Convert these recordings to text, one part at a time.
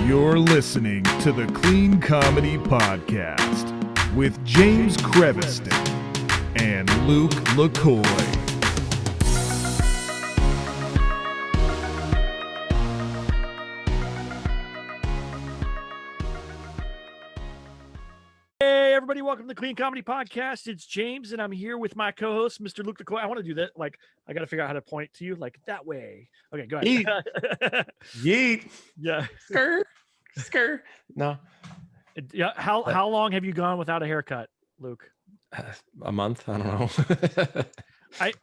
You're listening to the Clean Comedy Podcast with JamesDCreviston and LukeLacoy. Hey, everybody, welcome to the Clean Comedy Podcast. It's James, and I'm here with my co-host, Mr. LukeLacoy. I want to do that. Like, I got to figure out how to point to you, like, that way. Okay, go ahead. Yeet. Yeet. Yeah. Skr. No. Yeah. How long have you gone without a haircut, Luke? A month? I don't know.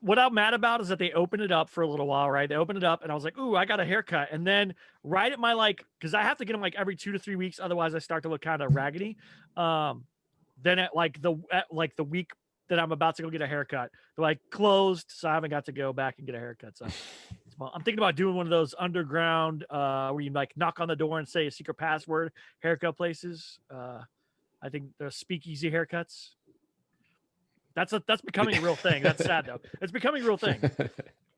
What I'm mad about is that they opened it up for a little while, right? They opened it up, and I was like, ooh, I got a haircut. And then right at my, because I have to get them like every 2 to 3 weeks, otherwise I start to look kind of raggedy. Then at the week that I'm about to go get a haircut, they're like closed, so I haven't got to go back and get a haircut. So I'm thinking about doing one of those underground where you like knock on the door and say a secret password haircut places. I think the speakeasy haircuts. That's becoming a real thing. That's sad though. It's becoming a real thing.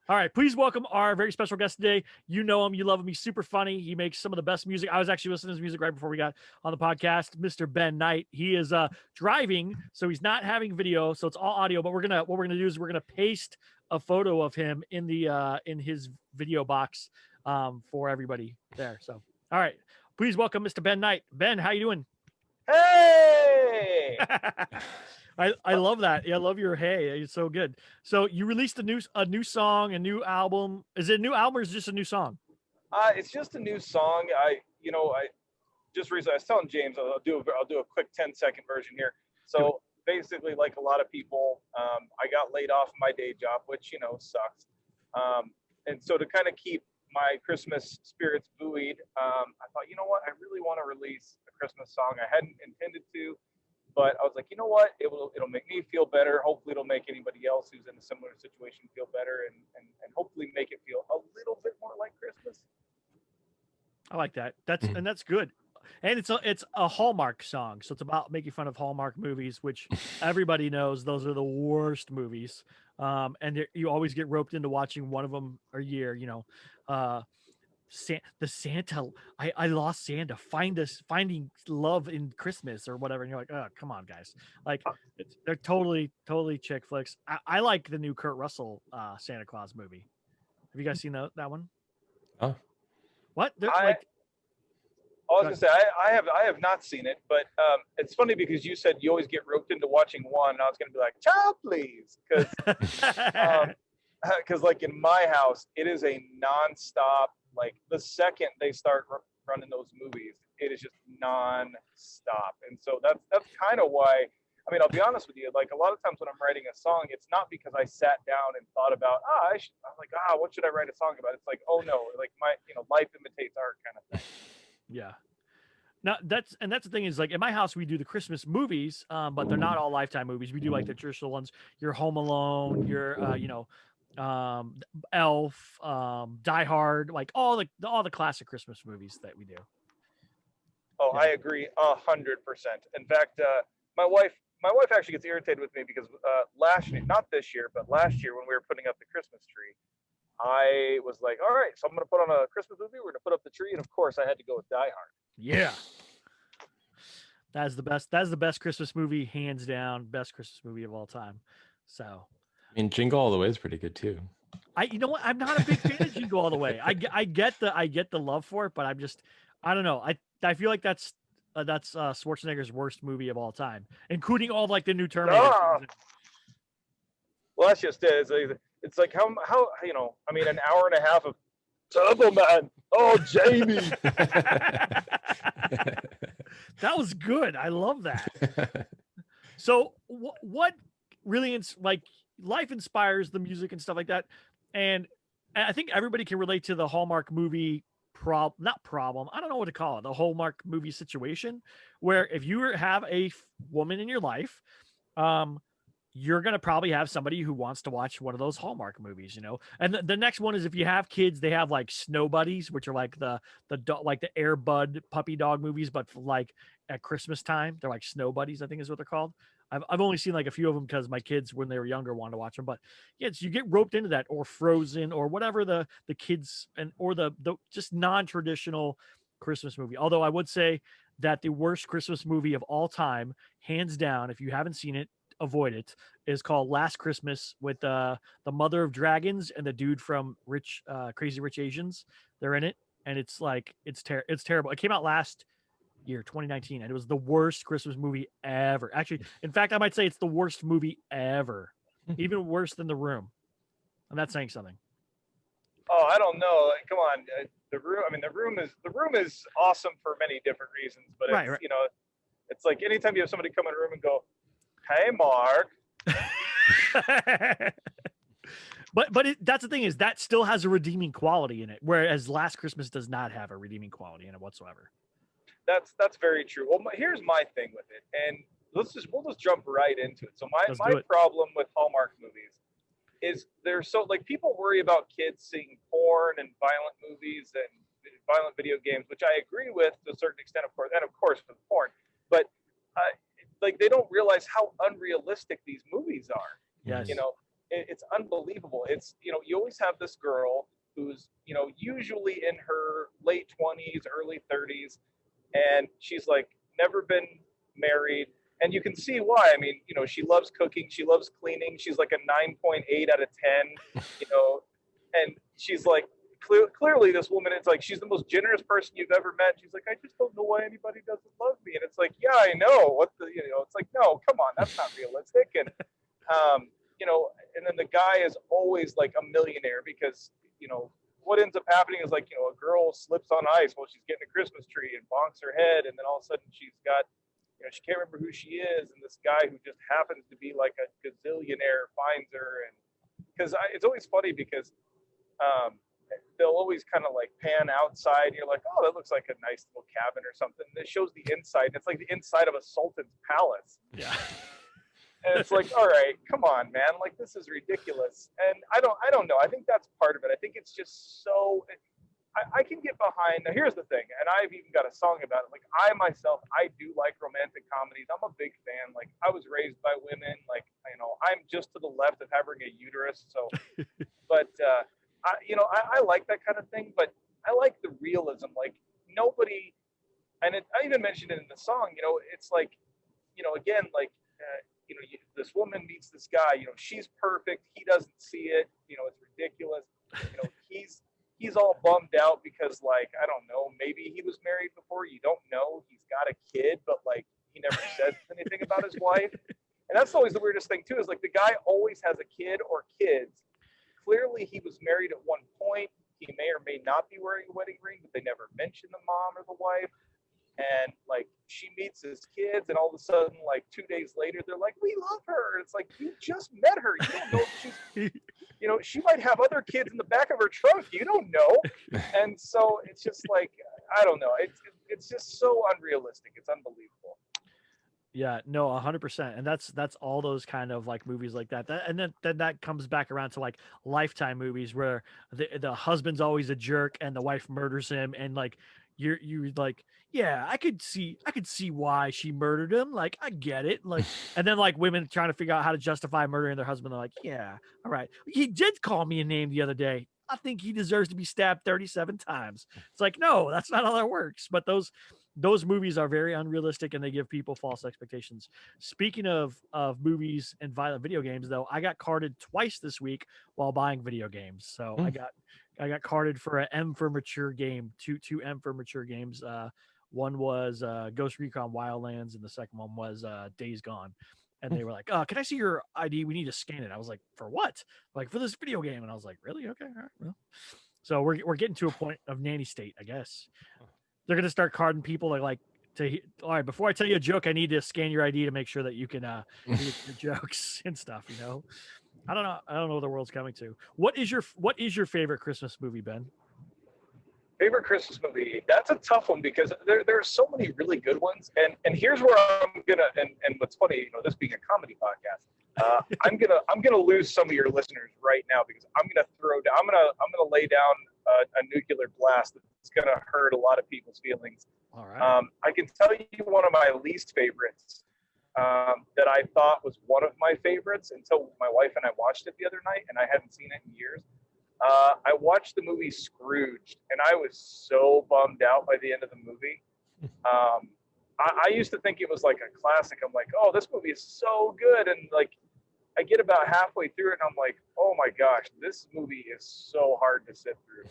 All right, please welcome our very special guest today. You know him, you love him. He's super funny. He makes some of the best music. I was actually listening to his music right before we got on the podcast. Mr. Ben Knight. He is driving, so he's not having video, so it's all audio. But what we're gonna do is we're gonna paste a photo of him in the in his video box for everybody there. So, all right, please welcome Mr. Ben Knight. Ben, how you doing? Hey. I love that. Yeah, I love your hey. It's so good. So you released a new song, a new album. Is it a new album or is it just a new song? It's just a new song. I just recently I was telling James I'll do a quick 10-second version here. So basically, like a lot of people, I got laid off my day job, which sucks. And so to kind of keep my Christmas spirits buoyed, I thought, you know what, I really want to release a Christmas song. I hadn't intended to. But I was like, you know what? It'll make me feel better. Hopefully, it'll make anybody else who's in a similar situation feel better, and hopefully make it feel a little bit more like Christmas. I like that. That's good. And it's a Hallmark song, so it's about making fun of Hallmark movies, which everybody knows those are the worst movies. And you always get roped into watching one of them a year. Santa, I lost Santa, finding love in Christmas or whatever, and you're like, oh, come on, guys. Like, they're totally chick flicks. I like the new Kurt Russell Santa Claus movie. Have you guys seen that one? Oh, what? I was gonna say I have not seen it, but it's funny because you said you always get roped into watching one, and I was gonna be like, child, please, because like in my house, it is a nonstop. Like the second they start running those movies, it is just non-stop. And so that's kind of why, I mean, I'll be honest with you, like a lot of times when I'm writing a song, it's not because I sat down and thought about, what should I write a song about? It's like, oh no, like life imitates art kind of thing. Yeah. Now that's the thing is, like, in my house, we do the Christmas movies, but they're not all Lifetime movies. We do like the traditional ones, your Home Alone, your, Elf, Die Hard, like all the classic Christmas movies that we do. Oh, yeah. I agree 100%. In fact, my wife actually gets irritated with me because last year, not this year, but last year when we were putting up the Christmas tree, I was like, all right, so I'm going to put on a Christmas movie. We're going to put up the tree. And of course I had to go with Die Hard. Yeah. That's the best. That's the best Christmas movie, hands down. Best Christmas movie of all time. So, I mean, Jingle All the Way is pretty good too. You know what? I'm not a big fan of Jingle All the Way. I get the love for it, but I don't know. I feel like that's Schwarzenegger's worst movie of all time, including all like the new Terminator. Oh. Well, that's just it. It's like how I mean, an hour and a half of Turbo Man. Oh, Jamie. That was good. I love that. So what really life inspires the music and stuff like that. And I think everybody can relate to the Hallmark movie not problem. I don't know what to call it. The Hallmark movie situation where if you have a woman in your life, you're going to probably have somebody who wants to watch one of those Hallmark movies, And the next one is if you have kids, they have like Snow Buddies, which are like the Air Bud puppy dog movies, but like at Christmas time, they're like Snow Buddies, I think is what they're called. I've only seen like a few of them because my kids, when they were younger, wanted to watch them. But yeah, you get roped into that, or Frozen, or whatever the kids or the just non-traditional Christmas movie. Although I would say that the worst Christmas movie of all time, hands down, if you haven't seen it, avoid it, is called Last Christmas with the mother of dragons and the dude from Crazy Rich Asians. They're in it, and it's like it's terrible. It came out last year, 2019, and it was the worst Christmas movie ever. Actually, in fact, I might say it's the worst movie ever, even worse than The Room. And that's saying something. Oh, I don't know. Like, come on, The Room. I mean, The Room is awesome for many different reasons, but it's, Right. you know, it's like anytime you have somebody come in a room and go, "Hey, Mark." but that's the thing, is that still has a redeeming quality in it, whereas Last Christmas does not have a redeeming quality in it whatsoever. That's very true. Well, here's my thing with it, and we'll just jump right into it. So Let's my do it. problem with Hallmark movies is they're so, like, people worry about kids seeing porn and violent movies and violent video games, which I agree with to a certain extent, of course, and of course for the porn, but like, they don't realize how unrealistic these movies are. Yes. You know, it's unbelievable. It's, you know, you always have this girl who's, you know, usually in her late 20s, early 30s, and she's like never been married, and you can see why. I mean, you know, she loves cooking, she loves cleaning, she's like a 9.8 out of 10, you know, and she's like, clearly this woman, it's like she's the most generous person you've ever met. She's like, I just don't know why anybody doesn't love me. And it's like, yeah, I know. What the, you know, it's like, no, come on, that's not realistic. And you know, and then the guy is always like a millionaire, because, you know, what ends up happening is, like, you know, a girl slips on ice while she's getting a Christmas tree and bonks her head, and then all of a sudden she's got, you know, she can't remember who she is, and this guy who just happens to be like a gazillionaire finds her. And because it's always funny because they'll always kind of like pan outside. You're like, oh, that looks like a nice little cabin or something. And it shows the inside. It's like the inside of a sultan's palace. Yeah. And it's like, all right, come on, man. Like, this is ridiculous. And I don't know. I think that's part of it. I think it's just so, I can get behind. Now, here's the thing, and I've even got a song about it. Like, I myself, I do like romantic comedies. I'm a big fan. Like, I was raised by women. Like, you know, I'm just to the left of having a uterus. So, but, you know, I like that kind of thing, but I like the realism. Like, nobody, and I even mentioned it in the song, you know, it's like, you know, again, like, you know, this woman meets this guy, you know, she's perfect. He doesn't see it. You know, it's ridiculous. You know, he's all bummed out because, like, I don't know, maybe he was married before. You don't know. He's got a kid, but, like, he never says anything about his wife. And that's always the weirdest thing, too, is, like, the guy always has a kid or kids. Clearly, he was married at one point. He may or may not be wearing a wedding ring, but they never mention the mom or the wife. And, like, she meets his kids, and all of a sudden, like, 2 days later, they're like, we love her. It's like, you just met her. You don't know if she's, you know, she might have other kids in the back of her trunk. You don't know. And so it's just like, I don't know. It's just so unrealistic. It's unbelievable. Yeah, no, 100%. And that's all those kind of like movies like that. And then that comes back around to like Lifetime movies where the husband's always a jerk and the wife murders him, and like you're like, yeah, I could see why she murdered him. Like, I get it. Like, and then like women trying to figure out how to justify murdering their husband. They're like, yeah, all right. He did call me a name the other day. I think he deserves to be stabbed 37 times. It's like, no, that's not how that works. But those movies are very unrealistic, and they give people false expectations. Speaking of movies and violent video games, though, I got carded twice this week while buying video games. So I got carded for an M for mature game, two M for mature games. One was Ghost Recon Wildlands, and the second one was Days Gone. And they were like, can I see your ID? We need to scan it. I was like, for what? Like, for this video game. And I was like, really? Okay. All right. Well, so we're getting to a point of nanny state, I guess. They're going to start carding people all right, before I tell you a joke, I need to scan your ID to make sure that you can get your jokes and stuff, you know? I don't know what the world's coming to. What is your favorite Christmas movie, Ben? Favorite Christmas movie? That's a tough one because there are so many really good ones. And here's where I'm gonna, and what's funny, you know, this being a comedy podcast, I'm gonna lose some of your listeners right now because I'm gonna lay down a nuclear blast that's gonna hurt a lot of people's feelings. All right. I can tell you one of my least favorites that I thought was one of my favorites until my wife and I watched it the other night, and I hadn't seen it in years. I watched the movie Scrooged, and I was so bummed out by the end of the movie. I used to think it was like a classic. I'm like, oh, this movie is so good, and like, I get about halfway through it, and I'm like, oh my gosh, this movie is so hard to sit through.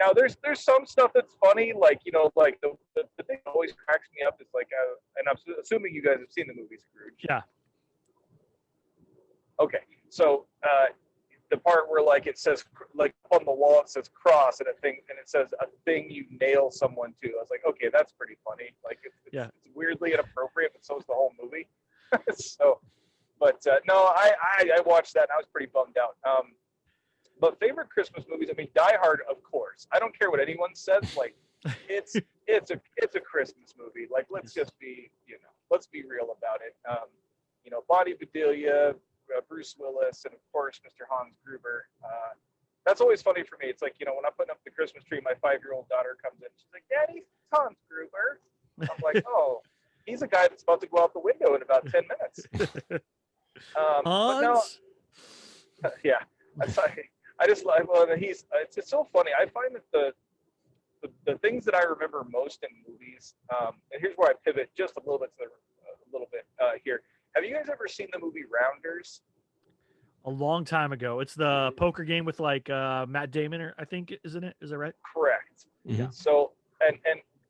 Now, there's some stuff that's funny, like, you know, like the thing that always cracks me up is like, and I'm assuming you guys have seen the movie Scrooge. Yeah. Okay, so the part where like it says like on the wall it says cross and it says a thing you nail someone to. I was like, okay, that's pretty funny. Like it's weirdly inappropriate, but so is the whole movie. So, but no, I watched that and I was pretty bummed out. But favorite Christmas movies, I mean, Die Hard, of course. I don't care what anyone says. Like, it's a Christmas movie. Like, let's just be, let's be real about it. Bonnie Bedelia, Bruce Willis, and of course, Mr. Hans Gruber. That's always funny for me. It's like, when I'm putting up the Christmas tree, my 5-year-old daughter comes in. She's like, Daddy, it's Hans Gruber. I'm like, oh, he's a guy that's about to go out the window in about 10 minutes. Hans? Yeah. I just like, well, it's just so funny. I find that the things that I remember most in movies, and here's where I pivot just a little bit here. Have you guys ever seen the movie Rounders? A long time ago. It's the poker game with like Matt Damon, I think, isn't it? Is that right? Correct. Mm-hmm. So, and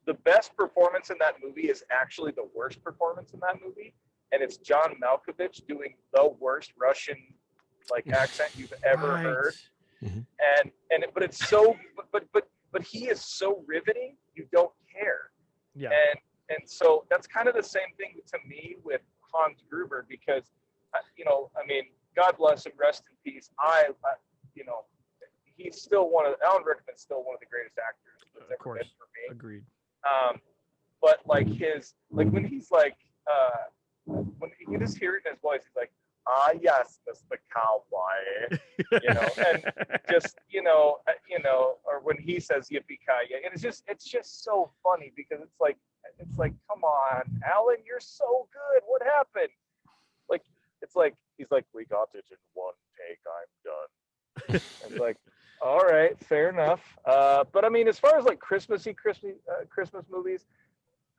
the best performance in that movie is actually the worst performance in that movie, and it's John Malkovich doing the worst Russian accent you've ever heard. Mm-hmm. But it's so but he is so riveting, you don't care. Yeah. And so that's kind of the same thing to me with Hans Gruber, because I mean, God bless him, rest in peace. He's still Alan Rickman's still one of the greatest actors that's ever been for me. Agreed. But when he's when you just hear it in his voice, he's like, ah, yes, Mr. Cowboy, and just, or when he says yippee-ki-yay, and it's just so funny because it's like, come on, Alan, you're so good. What happened? He's like, we got it in one take. I'm done. It's like, all right, fair enough. But I mean, as far as Christmas movies,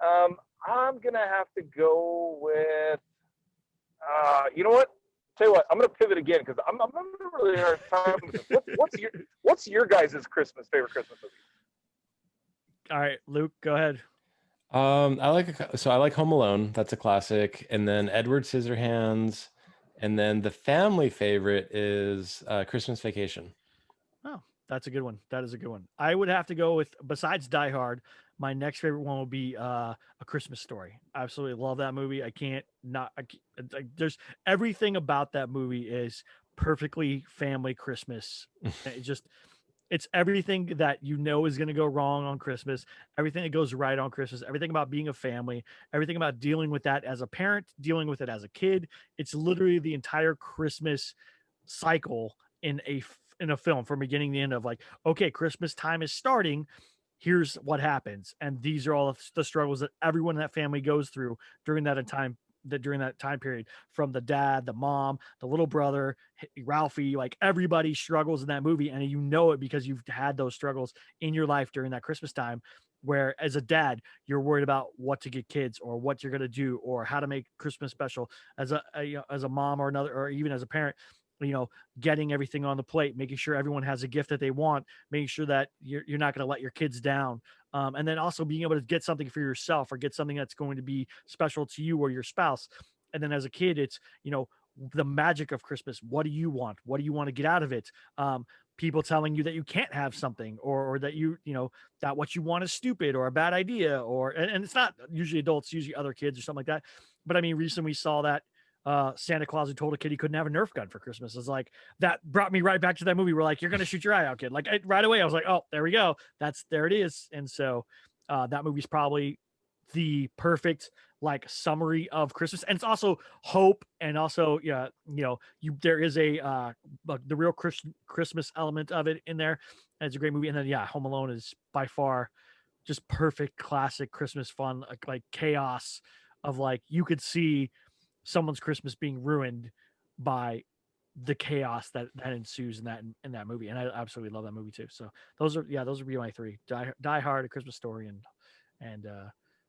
I'm gonna have to go with. You know what? Tell you what, I'm gonna pivot again because I'm having a really hard time with this. What's your guys' favorite Christmas movie? All right, Luke, go ahead. I like Home Alone. That's a classic. And then Edward Scissorhands. And then the family favorite is Christmas Vacation. Oh, that's a good one. That is a good one. I would have to go with, besides Die Hard, my next favorite one would be A Christmas Story. I absolutely love that movie. There's everything about that movie is perfectly family Christmas. It's everything that is going to go wrong on Christmas, everything that goes right on Christmas, everything about being a family, everything about dealing with that as a parent, dealing with it as a kid. It's literally the entire Christmas cycle in a film from beginning to end of okay, Christmas time is starting. Here's what happens. And these are all of the struggles that everyone in that family goes through during that time period, from the dad, the mom, the little brother, Ralphie, everybody struggles in that movie. And it because you've had those struggles in your life during that Christmas time, where as a dad, you're worried about what to get kids or what you're going to do or how to make Christmas special. As a mom or even as a parent, getting everything on the plate, making sure everyone has a gift that they want, making sure that you're not going to let your kids down. And then also being able to get something for yourself or get something that's going to be special to you or your spouse. And then as a kid, it's, the magic of Christmas. What do you want? What do you want to get out of it? People telling you that you can't have something or that that what you want is stupid or a bad idea, and it's not usually adults, usually other kids or something like that. But I mean, recently we saw that Santa Claus who told a kid he couldn't have a Nerf gun for Christmas. It's that brought me right back to that movie where you're going to shoot your eye out, kid. Right away, I was like, oh, there we go. There it is. And so that movie's probably the perfect summary of Christmas. And it's also hope. And also, there is the real Christmas element of it in there. And it's a great movie. And then, Home Alone is by far just perfect, classic Christmas fun, like chaos of you could see someone's Christmas being ruined by the chaos that ensues in that movie, and I absolutely love that movie too. So those would be my three: Die Hard, A Christmas Story, and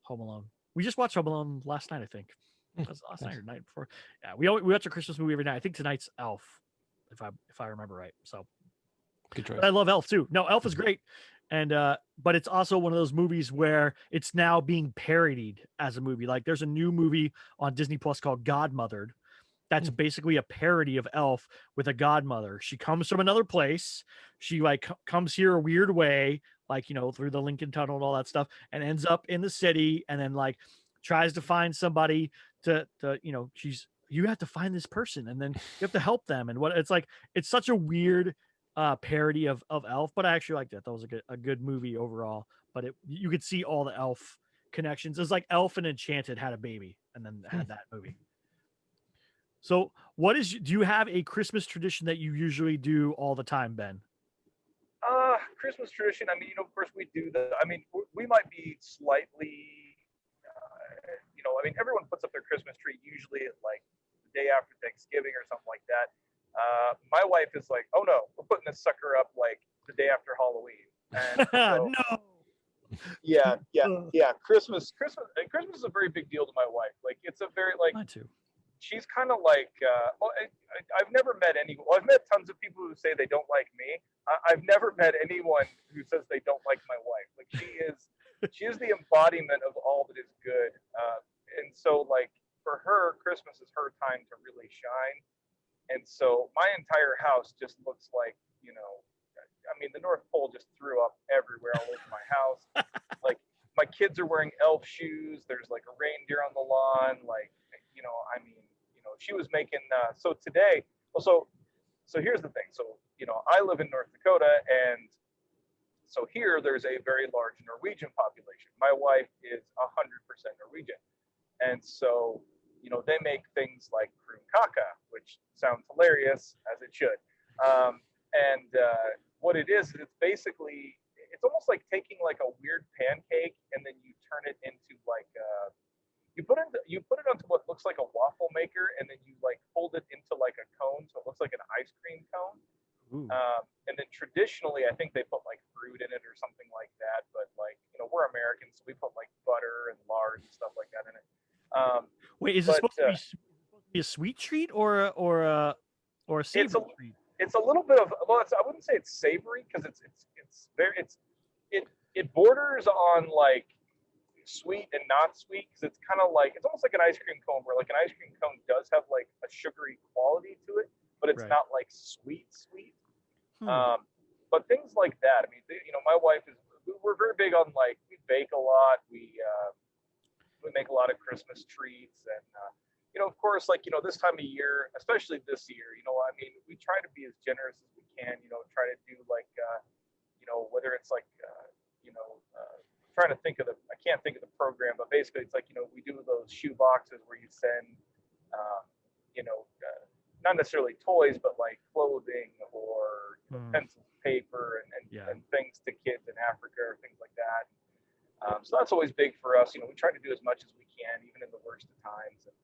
Home Alone. We just watched Home Alone last night, I think. It was last night or night before. Yeah, we watch a Christmas movie every night. I think tonight's Elf, if I remember right. So Good choice. but I love Elf too. No, Elf is great, and but it's also one of those movies where it's now being parodied as a movie. Like there's a new movie on Disney Plus called Godmothered. That's basically a parody of Elf with a godmother. She comes from another place. She like comes here a weird way, like, you know, through the Lincoln Tunnel and all that stuff, and ends up in the city, and then like tries to find somebody to you know, you have to find this person, and then you have to help them. And what it's like, it's such a weird parody of Elf, but I actually liked it. That was a good movie overall. But you could see all the Elf connections. It's like Elf and Enchanted had a baby and then had that movie. So do you have a Christmas tradition that you usually do all the time, Ben? Christmas tradition. I mean, you know, of course we do we might be slightly, I mean, everyone puts up their Christmas tree usually at like the day after Thanksgiving or something like that. My wife is like, oh no, we're putting this sucker up like the day after Halloween. And so, No. Yeah. Christmas is a very big deal to my wife. Like, it's a very like. Mine too. She's kind of like, I've never met anyone. Well, I've met tons of people who say they don't like me. I've never met anyone who says they don't like my wife. Like, she is the embodiment of all that is good. And so, like, for her, Christmas is her time to really shine. And so my entire house just looks like, you know, I mean, the North Pole just threw up everywhere all over my house. Like, my kids are wearing elf shoes. There's like a reindeer on the lawn. Like, you know, I mean, she was making, so today, so here's the thing. So, you know, I live in North Dakota, and so here there's a very large Norwegian population. My wife is 100% Norwegian. And so, you know, they make things like kaka, which sounds hilarious, as it should. What it is, it's basically, it's almost like taking like a weird pancake and then you turn it into like you put it onto what looks like a waffle maker, and then you like fold it into like a cone, so it looks like an ice cream cone. And then traditionally, I think they put like fruit in it or something like that. But like, you know, we're Americans, so we put like butter and lard and stuff like that in it. Wait, is it supposed to be a sweet treat or a savory treat? It's a little bit of, well, I wouldn't say it's savory, because it borders on like sweet and not sweet, because it's kind of like, it's almost like an ice cream cone, where like an ice cream cone does have like a sugary quality to it, but it's not like sweet. But things like that, I mean, you know, my wife we're very big on, like, we bake a lot, we make a lot of Christmas treats, and you know, of course, like, you know, this time of year, especially this year, you know, I mean, we try to be as generous as we can, you know, try to do like you know, whether it's like trying to think of I can't think of the program, but basically it's like, you know, we do those shoe boxes where you send, you know, not necessarily toys, but like clothing or pencils, paper, and things to kids in Africa or things like that. So that's always big for us. You know, we try to do as much as we can, even in the worst of times. And,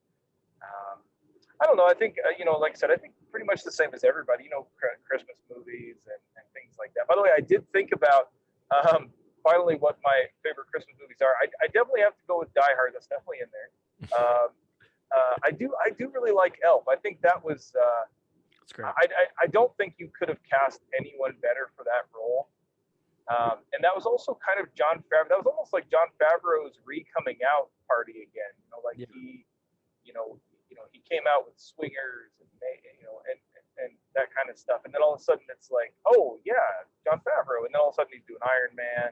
I don't know. I think, you know, like I said, I think pretty much the same as everybody, you know, Christmas movies and things like that. By the way, I did think about, finally, what my favorite Christmas movies are. I definitely have to go with Die Hard. That's definitely in there. I do really like Elf. I think that was. That's great. I don't think you could have cast anyone better for that role. And that was also kind of Jon Favreau. That was almost like Jon Favreau's re-coming out party again. You know, like he came out with Swingers and that kind of stuff. And then all of a sudden it's like, oh yeah, Jon Favreau. And then all of a sudden he's doing Iron Man.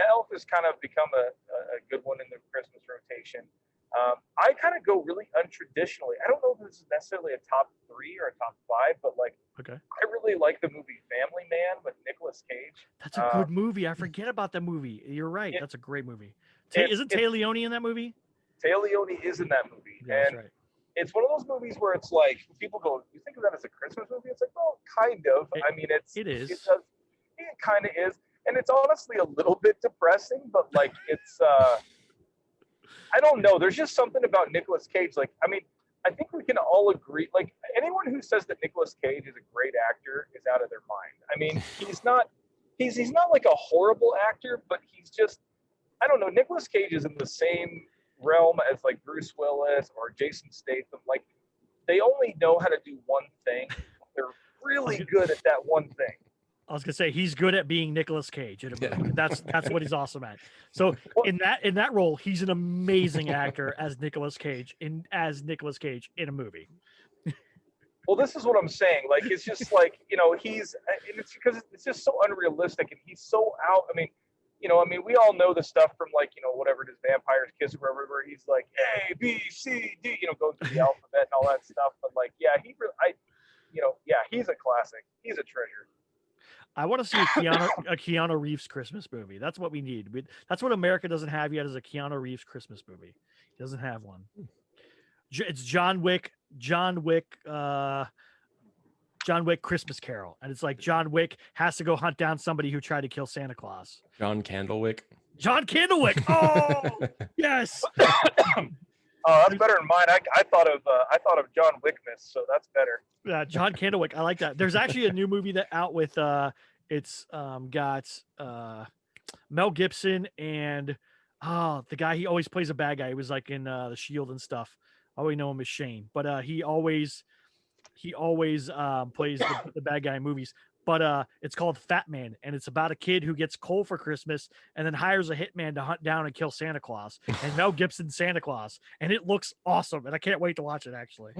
Elf has kind of become a good one in the Christmas rotation. I kind of go really untraditionally. I don't know if this is necessarily a top 3 or a top 5, but like, I really like the movie Family Man with Nicolas Cage. That's a good movie. I forget about that movie. You're right. That's a great movie. Isn't Tay Leone in that movie? Tay Leone is in that movie. Yeah, that's right. It's one of those movies where it's like, people go, you think of that as a Christmas movie? It's like, well, kind of. I mean, it is. It kind of is. And it's honestly a little bit depressing, but like, it's, I don't know. There's just something about Nicolas Cage. Like, I mean, I think we can all agree. Like anyone who says that Nicolas Cage is a great actor is out of their mind. I mean, he's not like a horrible actor, but he's just, I don't know. Nicolas Cage is in the same realm as like Bruce Willis or Jason Statham. Like they only know how to do one thing. They're really good at that one thing. I was gonna say he's good at being Nicolas Cage in a movie. That's what he's awesome at. So in that role, he's an amazing actor as Nicolas Cage in a movie. Well, this is what I'm saying. Like it's just like, you know, it's because it's just so unrealistic and he's so out. I mean, we all know the stuff from like, you know, whatever it is, Vampire's Kiss or wherever, where he's like A, B, C, D, you know, going through the alphabet and all that stuff. But like, yeah, he's a classic. He's a treasure. I want to see a Keanu Reeves Christmas movie. That's what we need. That's what America doesn't have yet, is a Keanu Reeves Christmas movie. He doesn't have one. It's John Wick Christmas Carol, and it's like John Wick has to go hunt down somebody who tried to kill Santa Claus. John Candlewick. Oh yes. Oh, that's better than mine. I thought of John Wickness, so that's better. Yeah, John Candlewick. I like that. There's actually a new movie that out with it's got Mel Gibson and the guy, he always plays a bad guy. He was like in The Shield and stuff. I always know him as Shane, but he always plays the bad guy in movies. But it's called Fat Man, and it's about a kid who gets coal for Christmas and then hires a hitman to hunt down and kill Santa Claus. And Mel Gibson Santa Claus, and it looks awesome, and I can't wait to watch it. Actually,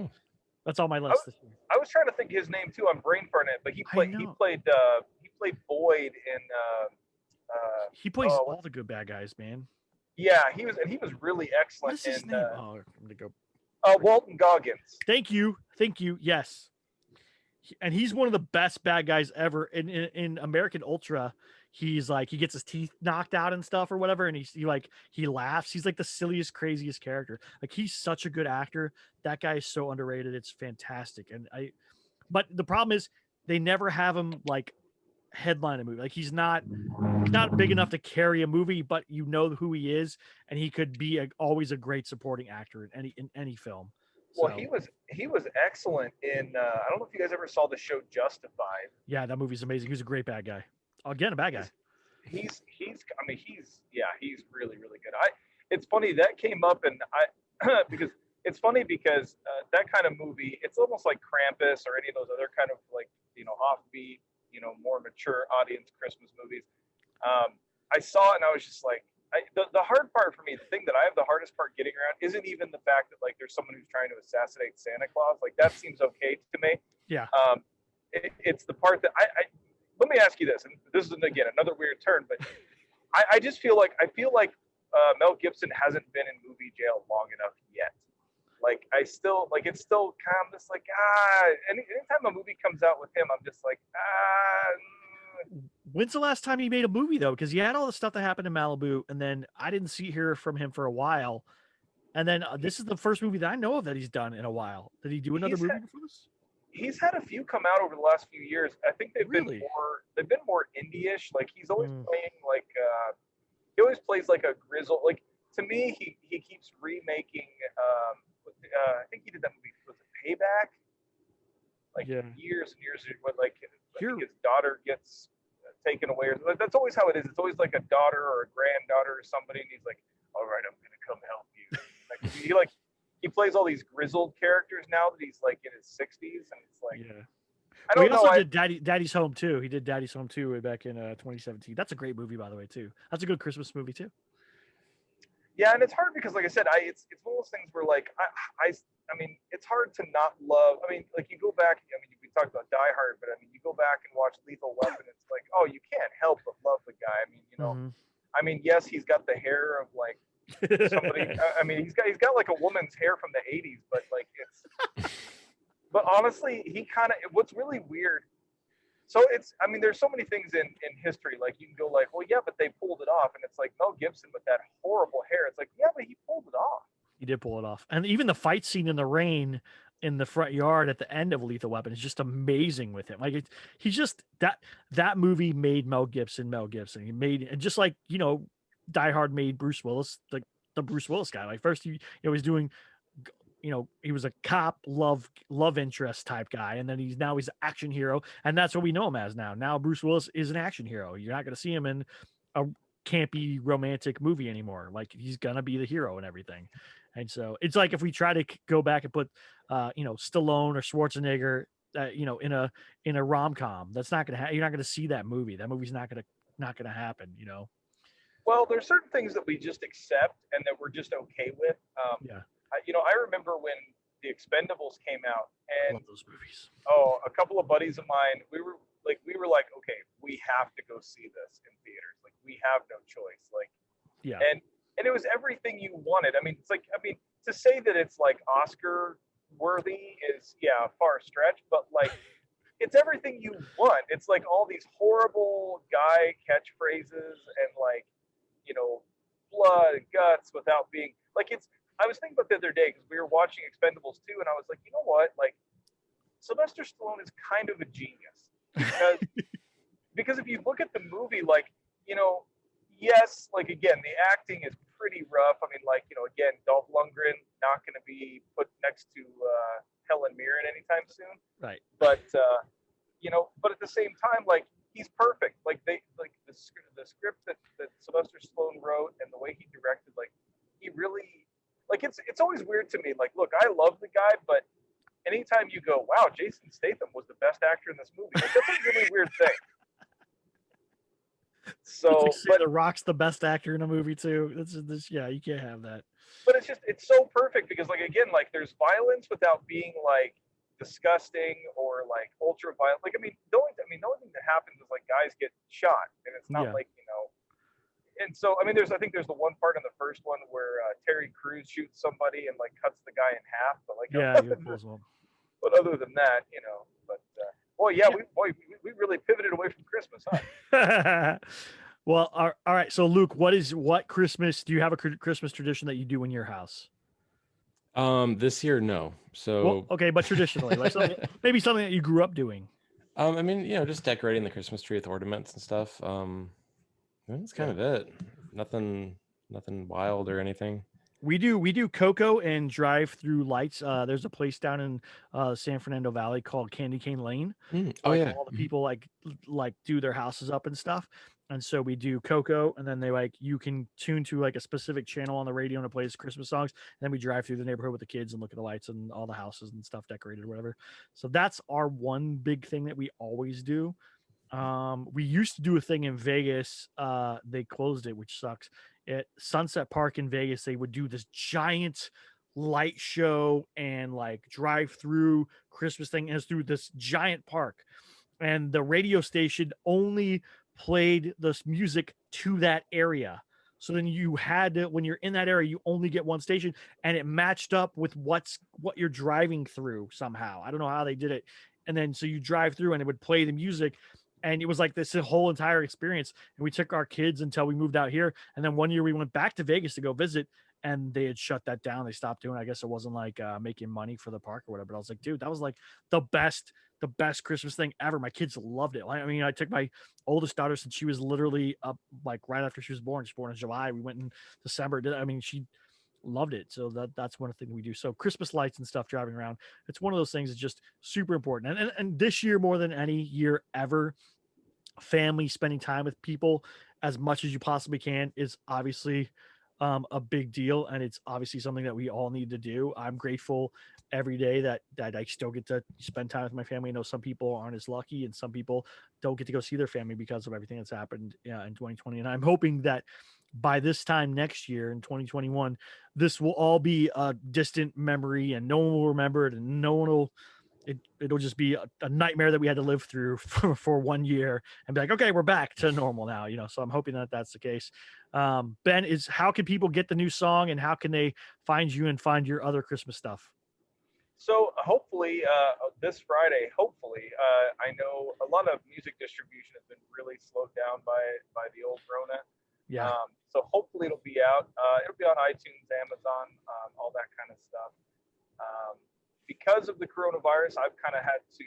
that's on my list this year. I was trying to think his name too. I'm brain farting it, but he played Boyd in. He plays all the good bad guys, man. Yeah, he was really excellent. What's his name? I'm gonna go. Walton Goggins. Thank you. Yes. And he's one of the best bad guys ever in American Ultra. He's like, he gets his teeth knocked out and stuff or whatever. And he laughs. He's like the silliest, craziest character. Like he's such a good actor. That guy is so underrated. It's fantastic. But the problem is they never have him like headline a movie. Like he's not big enough to carry a movie, but you know who he is. And he could be always a great supporting actor in any film. Well, he was excellent in. I don't know if you guys ever saw the show Justified. Yeah, that movie's amazing. He's a great bad guy. Again, a bad guy. He's really, really good. It's funny that came up, and because it's funny because that kind of movie, it's almost like Krampus or any of those other kind of like, you know, offbeat, you know, more mature audience Christmas movies. I saw it and I was just like. The hard part for me, the thing that I have the hardest part getting around isn't even the fact that like there's someone who's trying to assassinate Santa Claus. Like that seems okay to me. Yeah. It's the part that I let me ask you this, and this is again another weird turn, but I just feel like Mel Gibson hasn't been in movie jail long enough yet. Like it's still kind of just like anytime a movie comes out with him, I'm just like When's the last time he made a movie though? Because he had all the stuff that happened in Malibu, and then I didn't hear from him for a while. And then this is the first movie that I know of that he's done in a while. Did he do another movie before this? He's had a few come out over the last few years. I think they've been more indie-ish. Like he's always playing like he always plays like a grizzled. Like to me, he keeps remaking. I think he did that movie. Was it Payback? Like years and years. But like I think his daughter gets taken away. That's always how it is. It's always like a daughter or a granddaughter or somebody, and he's like, "All right, I'm gonna come help you." He plays all these grizzled characters now that he's like in his 60s, and it's like, I don't know. He did Daddy's Home too. He did Daddy's Home too way back in 2017. That's a great movie, by the way, too. That's a good Christmas movie too. Yeah, and it's hard because, like I said, it's one of those things where like I mean, it's hard to not love. I mean, like you go back. I mean, we talked about Die Hard, but I mean, you go back and watch Lethal Weapon. It's like, oh, you can't help but love the guy. I mean, you know, I mean, yes, he's got the hair of like somebody. I mean, he's got like a woman's hair from the '80s, but like it's. But honestly, he kind of. What's really weird. So I mean, there's so many things in history. Like you can go like, well, yeah, but they pulled it off, and it's like Mel Gibson with that horrible hair. It's like, yeah, but he pulled it off. He did pull it off, and even the fight scene in the rain in the front yard at the end of Lethal Weapon is just amazing with him. Like he's just that movie made Mel Gibson. He made, and just like, you know, Die Hard made Bruce Willis the Bruce Willis guy. Like first he was doing he was a cop, love interest type guy, and then he's an action hero, and that's what we know him as now. Now Bruce Willis is an action hero. You're not going to see him in a campy romantic movie anymore. Like, he's gonna be the hero and everything. And so it's like if we try to go back and put Stallone or Schwarzenegger in a rom-com, that's not gonna you're not gonna see that movie. That movie's not gonna happen. Well, there's certain things that we just accept and that we're just okay with. I remember when the Expendables came out, I and love those movies. a couple of buddies of mine, we were like, okay, we have to go see this in theaters. Like, we have no choice. Like, Yeah. and it was everything you wanted. I mean, to say that it's like Oscar worthy is a far stretch, but like, it's everything you want. It's like all these horrible guy catchphrases and like, blood and guts without being like, I was thinking about the other day because we were watching Expendables 2, and I was like, you know what? Like, Sylvester Stallone is kind of a genius because if you look at the movie, like, yes, like, again, the acting is pretty rough. I mean, like, again, Dolph Lundgren not going to be put next to Helen Mirren anytime soon. Right. But but at the same time, like, he's perfect. Like, the script that Sylvester Stallone wrote and the way he directed, like, he really, like, it's always weird to me. Like, look, I love the guy, but anytime you go, wow, Jason Statham was the best actor in this movie, like, that's a really weird thing. So, but The Rock's the best actor in a movie too. You can't have that. But it's so perfect because, like, again, like, there's violence without being like disgusting or like ultra violent. Like, the only thing that happens is like guys get shot, and it's not like, And so, I think there's the one part in the first one where Terry Crews shoots somebody and like cuts the guy in half. But like, but other than that, we really pivoted away from Christmas, huh? Well, all right. So, Luke, what Christmas do you have a Christmas tradition that you do in your house? This year, no. So okay, but traditionally, like maybe something that you grew up doing. Just decorating the Christmas tree with ornaments and stuff. That's kind of it. Nothing wild or anything. We do cocoa and drive-through lights. There's a place down in San Fernando Valley called Candy Cane Lane. Oh, yeah. All the people like do their houses up and stuff. And so we do cocoa, and then you can tune to like a specific channel on the radio and it plays Christmas songs. And then we drive through the neighborhood with the kids and look at the lights and all the houses and stuff decorated or whatever. So that's our one big thing that we always do. We used to do a thing in Vegas. They closed it, which sucks. At Sunset Park in Vegas, they would do this giant light show and like drive through Christmas thing, and it's through this giant park, and the radio station only played this music to that area. So then you had to, when you're in that area, you only get one station, and it matched up with what you're driving through somehow. I don't know how they did it. And then so you drive through and it would play the music, and it was like this whole entire experience. And we took our kids until we moved out here. And then one year we went back to Vegas to go visit, and they had shut that down. They stopped doing it. I guess it wasn't like making money for the park or whatever. But I was like, dude, that was like the best Christmas thing ever. My kids loved it. I took my oldest daughter since she was literally up like right after she was born. She's born in July. We went in December. She loved it. So that's one thing we do. So Christmas lights and stuff driving around, it's one of those things that's just super important. And this year, more than any year ever, family, spending time with people as much as you possibly can is obviously a big deal, and it's obviously something that we all need to do. I'm grateful every day that I still get to spend time with my family. I know some people aren't as lucky, and some people don't get to go see their family because of everything that's happened in 2020. And I'm hoping that by this time next year in 2021, this will all be a distant memory, and no one will remember it, and no one will. It'll just be a nightmare that we had to live through for 1 year and be like, okay, we're back to normal now, So I'm hoping that that's the case. Ben, how can people get the new song, and how can they find you and find your other Christmas stuff? So hopefully this Friday, I know a lot of music distribution has been really slowed down by the old Rona. Yeah. So hopefully it'll be out. It'll be on iTunes, Amazon, all that kind of stuff. Because of the coronavirus, I've kind of had to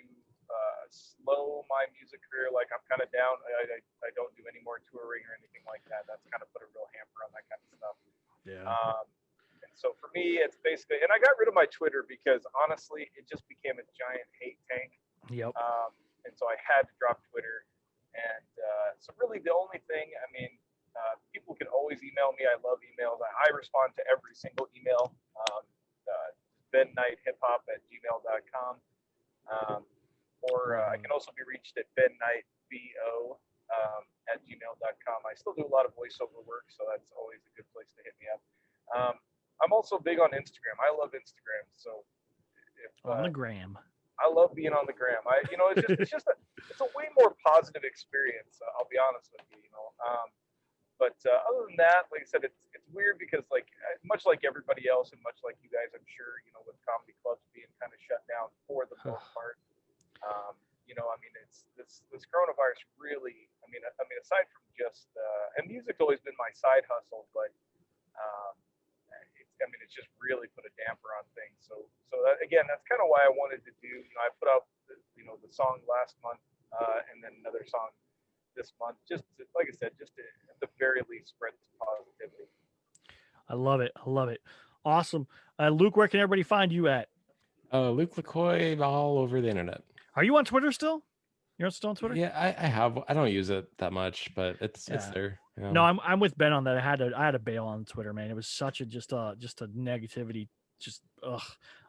slow my music career. Like, I'm kind of down. I don't do any more touring or anything like that. That's kind of put a real hamper on that kind of stuff. Yeah. And So for me, it's basically, and I got rid of my Twitter because honestly, it just became a giant hate tank. Yep. And so I had to drop Twitter. And so really the only thing, I mean, people can always email me. I love emails. I respond to every single email. BenKnightHipHop@gmail.com. I can also be reached at BenKnightBO@gmail.com. I still do a lot of voiceover work, so that's always a good place to hit me up. I'm also big on Instagram. I love Instagram. So on the gram. I love being on the gram. It's a way more positive experience. I'll be honest with you. But other than that, like I said, it's weird because much like everybody else and much like you guys, I'm sure, with comedy clubs being kind of shut down for the most part. It's this coronavirus really. I mean, aside from just and music's always been my side hustle, but it's just really put a damper on things. So again, that's kind of why I wanted to do. I put out the song last month and then another song this month, just to, like I said, just to at the very least spread some positivity. I love it. Awesome. Luke, where can everybody find you at? LukeLacoy all over the internet. Are you on Twitter still? You're still on Twitter? Yeah, I have. I don't use it that much, but it's there. No, I'm with Ben on that. I had to bail on Twitter, man. It was such a just a negativity. Just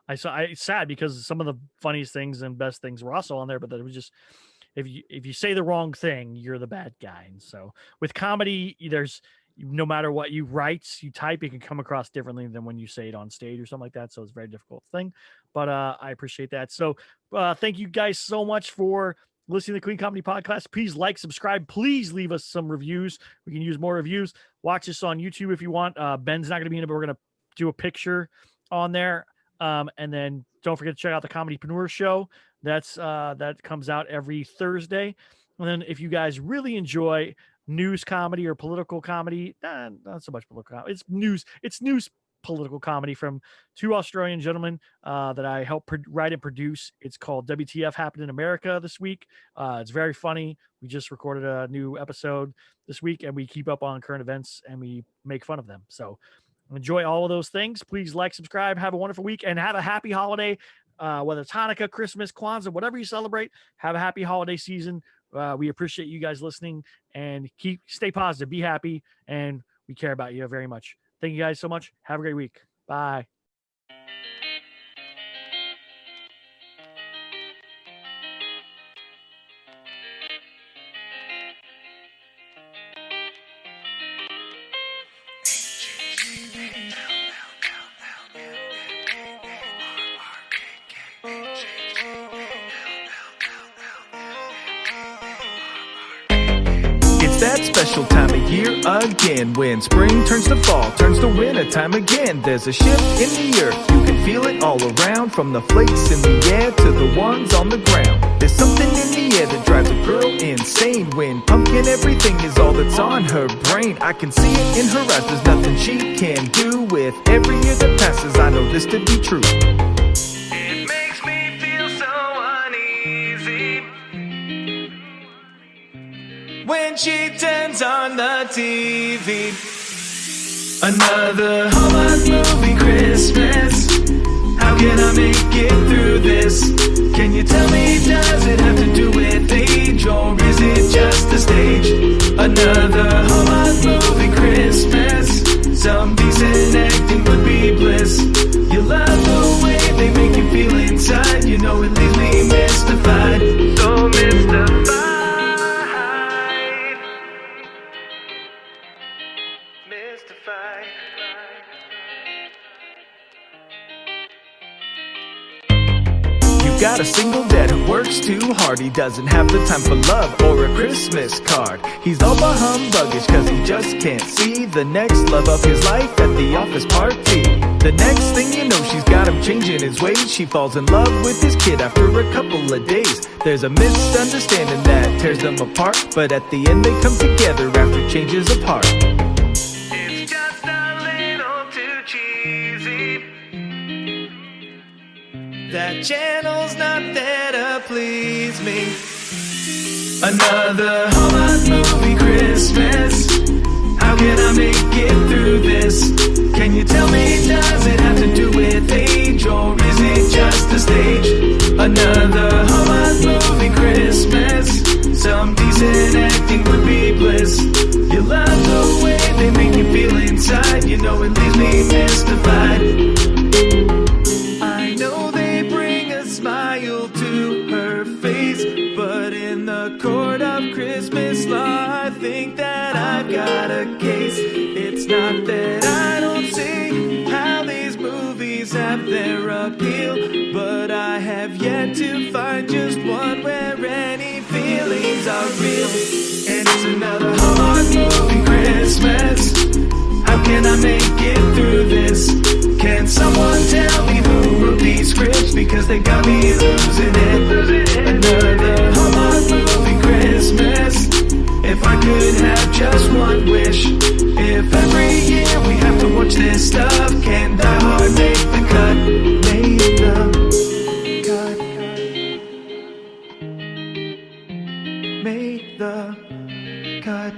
it's sad because some of the funniest things and best things were also on there, but that it was just if you say the wrong thing, you're the bad guy. And so with comedy, there's no matter what you type, it can come across differently than when you say it on stage or something like that. So it's a very difficult thing, but I appreciate that. So thank you guys so much for listening to the Clean Comedy Podcast. Please like, subscribe. Please leave us some reviews. We can use more reviews. Watch us on YouTube if you want. Ben's not going to be in it, but we're going to do a picture on there. And then don't forget to check out the ComedyPreneur show. That comes out every Thursday. And then if you guys really enjoy news comedy or political comedy, not so much political comedy. It's news political comedy from two Australian gentlemen that I help write and produce. It's called WTF Happened in America this week. It's very funny. We just recorded a new episode this week, and we keep up on current events and we make fun of them. So enjoy all of those things. Please like, subscribe, have a wonderful week, and have a happy holiday. Whether it's Hanukkah, Christmas, Kwanzaa, whatever you celebrate, have a happy holiday season. We appreciate you guys listening, and stay positive, be happy, and we care about you very much. Thank you guys so much. Have a great week. Bye. That special time of year again, when spring turns to fall, turns to winter time again. There's a shift in the earth, you can feel it all around, from the flakes in the air to the ones on the ground. There's something in the air that drives a girl insane, when pumpkin everything is all that's on her brain. I can see it in her eyes, there's nothing she can do. With every year that passes, I know this to be true. It makes me feel so uneasy when she turns on the TV. Another Hallmark Movie Christmas. How can I make it through this? Can you tell me, does it have to do with age, or is it just a stage? Another Hallmark Movie Christmas. Some decent acting would be bliss. You love the way they make you feel inside. You know it leaves me mystified. So mystified. Got a single dad who works too hard. He doesn't have the time for love or a Christmas card. He's all but humbuggish cause he just can't see the next love of his life at the office party. The next thing you know, she's got him changing his ways. She falls in love with his kid after a couple of days. There's a misunderstanding that tears them apart, but at the end they come together after changes apart. It's just a little too cheesy. That channel's not there to please me. Another Hallmark Movie Christmas. How can I make it through this? Can you you tell me, does it have to do with age, or is it just a stage? Another Hallmark movie Christmas. Some decent acting would be bliss. You love the way they make you feel inside. You know it leaves me mystified. I know they bring a smile to her face, but in the court of Christmas law, I think that I've got a case. It's not that I don't see how these movies have their appeal, but I have yet to find just one where any feelings are real. And it's another Hallmark movie Christmas. How can I make it through this? Can someone tell me who wrote these scripts? Because they got me losing it. Another Hallmark movie Christmas. If I could have just one wish, if every year we have to watch this stuff, can Die Hard make the cut? Make the cut. Make the cut.